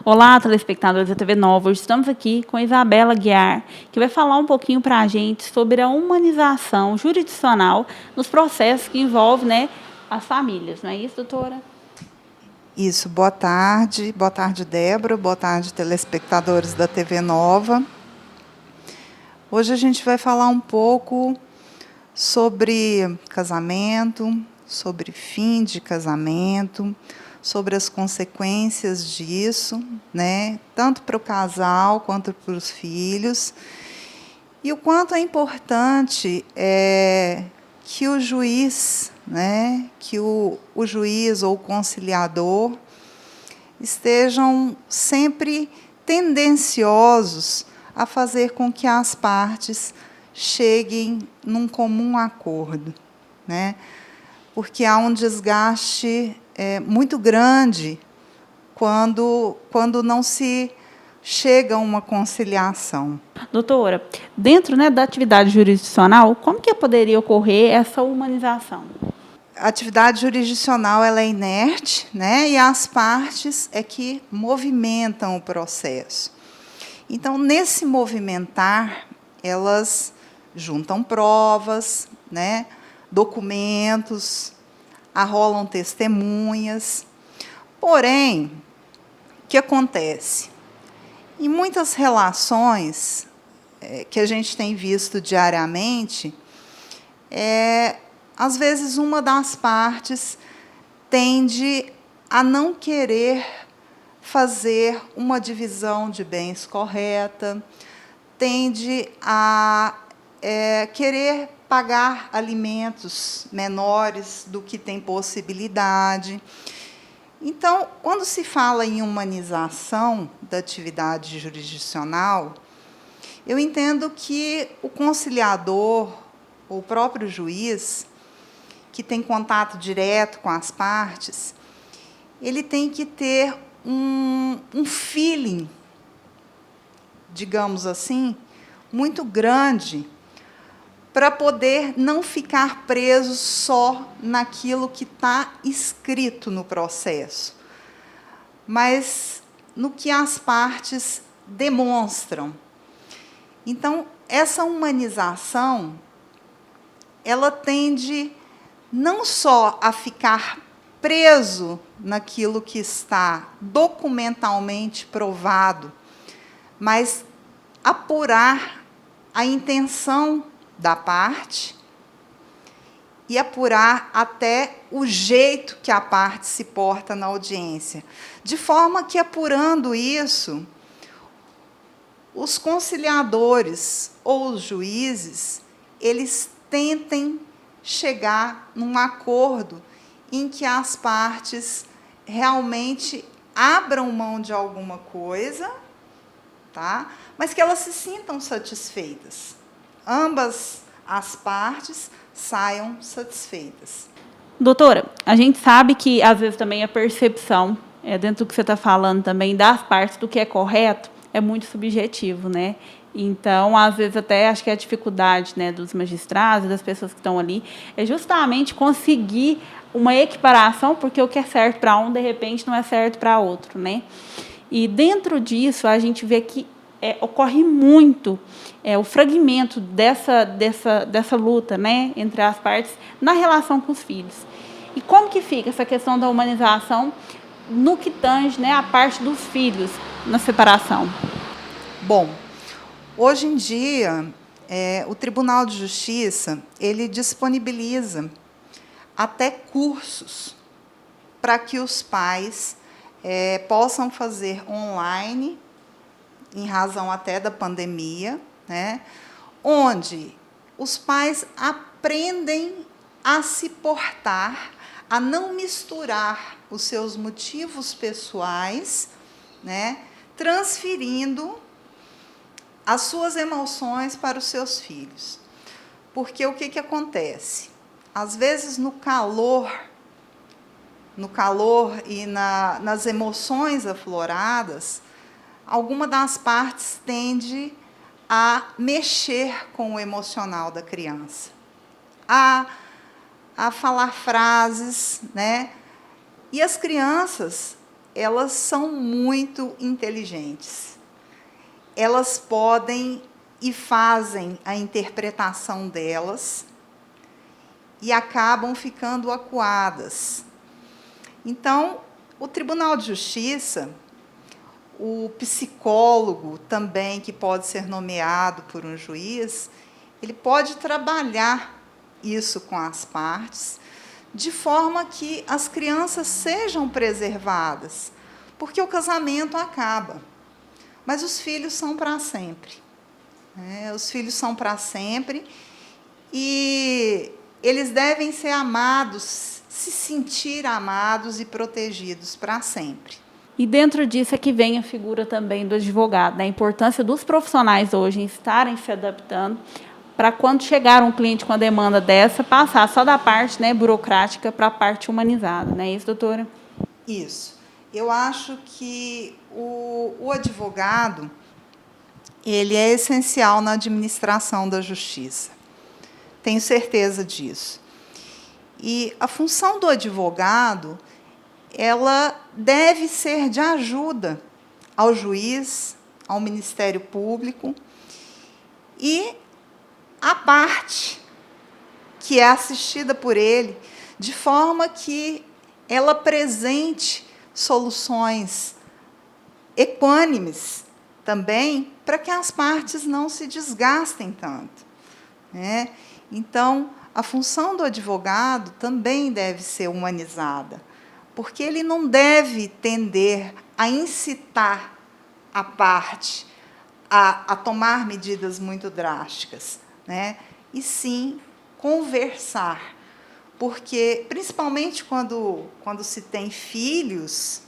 Olá, telespectadores da TV Nova. Hoje estamos aqui com a Isabela Guiar, que vai falar um pouquinho para a gente sobre a humanização jurisdicional nos processos que envolvem, né, as famílias. Não é isso, doutora? Isso, boa tarde, Débora, boa tarde, telespectadores da TV Nova. Hoje a gente vai falar um pouco sobre casamento, sobre fim de casamento, sobre as consequências disso, né, tanto para o casal quanto para os filhos, e o quanto é importante que o juiz, né, que o juiz ou o conciliador estejam sempre tendenciosos a fazer com que as partes cheguem num comum acordo, né? Porque há um desgaste muito grande quando não se chega a uma conciliação. Doutora, dentro, né, da atividade jurisdicional, como que poderia ocorrer essa humanização? A atividade jurisdicional ela é inerte, né, e as partes é que movimentam o processo. Então, nesse movimentar, elas juntam provas, né, documentos, arrolam testemunhas. Porém, o que acontece? Em muitas relações que a gente tem visto diariamente, às vezes uma das partes tende a não querer fazer uma divisão de bens correta, tende a querer pagar alimentos menores do que tem possibilidade. Então, quando se fala em humanização da atividade jurisdicional, eu entendo que o conciliador, ou o próprio juiz, que tem contato direto com as partes, ele tem que ter um feeling, digamos assim, muito grande, para poder não ficar preso só naquilo que está escrito no processo, mas no que as partes demonstram. Então, essa humanização, ela tende não só a ficar preso naquilo que está documentalmente provado, mas apurar a intenção da parte e apurar até o jeito que a parte se porta na audiência. De forma que, apurando isso, os conciliadores ou os juízes, eles tentem chegar num acordo em que as partes realmente abram mão de alguma coisa, tá? Mas que elas se sintam satisfeitas. Ambas as partes saiam satisfeitas. Doutora, a gente sabe que, às vezes, também a percepção, dentro do que você está falando também, das partes do que é correto, é muito subjetivo, né? Então, às vezes, até acho que a dificuldade, né, dos magistrados, das pessoas que estão ali, é justamente conseguir uma equiparação, porque o que é certo para um, de repente, não é certo para outro, né? E, dentro disso, a gente vê que ocorre muito o fragmento dessa luta, né, entre as partes na relação com os filhos. E como que fica essa questão da humanização no que tange, né, a parte dos filhos na separação? Bom, hoje em dia, o Tribunal de Justiça ele disponibiliza até cursos para que os pais possam fazer online, em razão até da pandemia, né, onde os pais aprendem a se portar, a não misturar os seus motivos pessoais, né, transferindo as suas emoções para os seus filhos. Porque o que acontece? Às vezes, no calor e nas emoções afloradas, alguma das partes tende a mexer com o emocional da criança, a falar frases, né? E as crianças, elas são muito inteligentes. Elas podem e fazem a interpretação delas e acabam ficando acuadas. Então, o Tribunal de Justiça, o psicólogo também, que pode ser nomeado por um juiz, ele pode trabalhar isso com as partes, de forma que as crianças sejam preservadas, porque o casamento acaba, mas os filhos são para sempre. Os filhos são para sempre e eles devem ser amados, se sentir amados e protegidos para sempre. E dentro disso é que vem a figura também do advogado, né? A importância dos profissionais hoje em estarem se adaptando para quando chegar um cliente com a demanda dessa, passar só da parte, né, burocrática para a parte humanizada. Não é isso, doutora? Isso. Eu acho que o advogado, ele é essencial na administração da justiça. Tenho certeza disso. E a função do advogado, ela deve ser de ajuda ao juiz, ao Ministério Público e à parte que é assistida por ele, de forma que ela apresente soluções equânimes também, para que as partes não se desgastem tanto. Então, a função do advogado também deve ser humanizada, porque ele não deve tender a incitar a parte a tomar medidas muito drásticas, e sim conversar, porque, principalmente quando se tem filhos,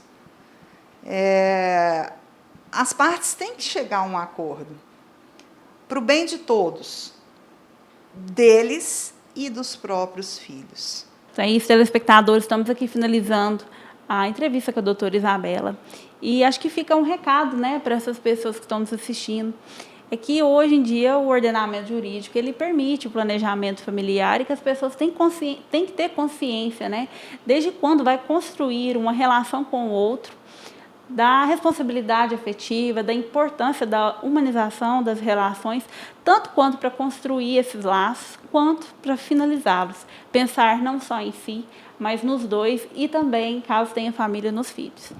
as partes têm que chegar a um acordo, para o bem de todos, deles e dos próprios filhos. Então é isso, telespectadores, estamos aqui finalizando a entrevista com a doutora Isabela. E acho que fica um recado, né, para essas pessoas que estão nos assistindo, é que hoje em dia o ordenamento jurídico ele permite o planejamento familiar e que as pessoas têm que ter consciência, né, desde quando vai construir uma relação com o outro, da responsabilidade afetiva, da importância da humanização das relações, tanto quanto para construir esses laços, quanto para finalizá-los. Pensar não só em si, mas nos dois e também, caso tenha família, nos filhos.